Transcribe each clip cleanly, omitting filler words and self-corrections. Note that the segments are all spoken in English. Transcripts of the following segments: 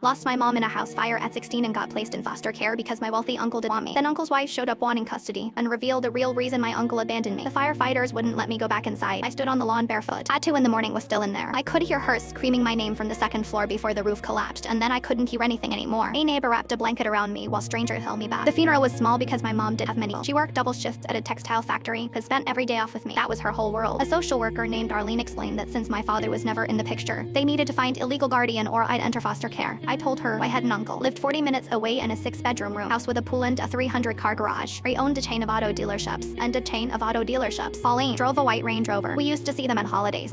Lost my mom in a house fire at 16 and got placed in foster care because my wealthy uncle didn't want me. Then uncle's wife showed up wanting custody and revealed the real reason my uncle abandoned me. The firefighters wouldn't let me go back inside. I stood on the lawn barefoot. At 2 in the morning was still in there. I could hear her screaming my name from the second floor before the roof collapsed, and then I couldn't hear anything anymore. A neighbor wrapped a blanket around me while strangers held me back. The funeral was small because my mom did have many. She worked double shifts at a textile factory, but spent every day off with me. That was her whole world. A social worker named Arlene explained that since my father was never in the picture, they needed to find a legal guardian or I'd enter foster care. I told her I had an uncle, lived 40 minutes away in a 6-bedroom room, house with a pool and a 300-car garage. He owned a chain of auto dealerships. Pauline drove a white Range Rover. We used to see them at holidays.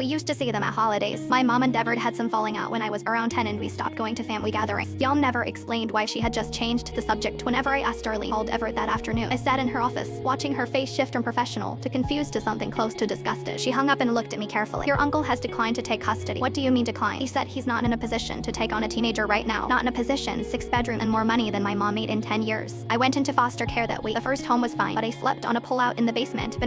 My mom and Everett had some falling out when I was around 10 and we stopped going to family gatherings. Y'all never explained why she had just changed the subject whenever I asked Arlene called Everett that afternoon. I sat in her office, watching her face shift from professional to confused to something close to disgusted. She hung up and looked at me carefully. Your uncle has declined to take custody. What do you mean decline? He said he's not in a position to take on a teenager right now. Not in a position, 6-bedroom and more money than my mom made in 10 years. I went into foster care that week. The first home was fine, but I slept on a pullout in the basement.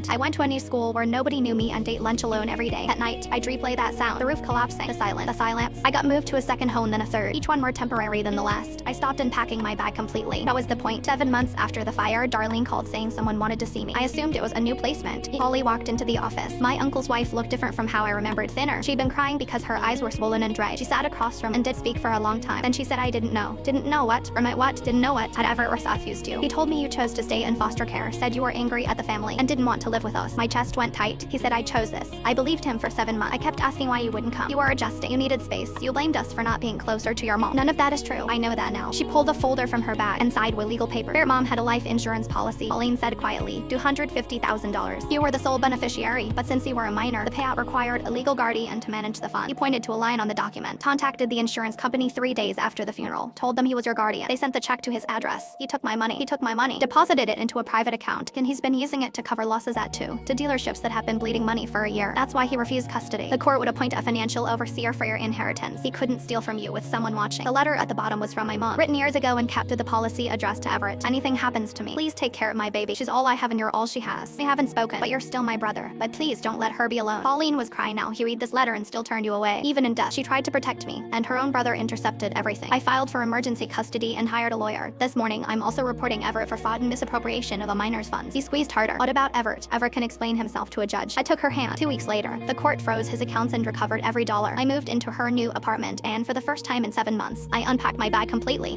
I went to a new school where nobody knew me and ate lunch alone every day. At night, I'd replay that sound. The roof collapsing. The silence. I got moved to a second home, then a third, each one more temporary than the last. I stopped unpacking my bag completely. That was the point. 7 months after the fire, Darlene called saying someone wanted to see me. I assumed it was a new placement. Polly walked into the office. My uncle's wife looked different from how I remembered, thinner. She'd been crying because her eyes were swollen and dry. She sat across from and did speak for a long time. Then she said I didn't know. Didn't know what? Didn't know what? Had Everett refused you. He told me you chose to stay in foster care, said you were angry at the family, and didn't want to live with us. My chest went tight. He said I chose this. I believed him for 7 months. I kept asking why you wouldn't come. You were adjusting. You needed space. You blamed us for not being closer to your mom. None of that is true. I know that now. She pulled a folder from her bag and signed with legal paper. Your mom had a life insurance policy. Pauline said quietly, $250,000. You were the sole beneficiary, but since you were a minor, the payout required a legal guardian to manage the fund. He pointed to a line on the document. Contacted the insurance company 3 days after the funeral. Told them he was your guardian. They sent the check to his address. He took my money. Deposited it into a private account, and he's been using it to cover losses at to dealerships that have been bleeding money for a year. That's why he refused custody. The court would appoint a financial overseer for your inheritance. He couldn't steal from you with someone watching. The letter at the bottom was from my mom, written years ago and kept to the policy addressed to Everett. Anything happens to me, please take care of my baby. She's all I have and you're all she has. We haven't spoken, but you're still my brother. But please don't let her be alone. Pauline was crying now. He read this letter and still turned you away. Even in death, she tried to protect me, and her own brother intercepted everything. I filed for emergency custody and hired a lawyer. This morning, I'm also reporting Everett for fraud and misappropriation of a minor's funds. He squeezed harder. What about Everett? Everett can explain himself to a judge. I took her hand. 2 weeks later, the court froze his accounts and recovered every dollar. I moved into her new apartment, and for the first time in 7 months, I unpacked my bag completely.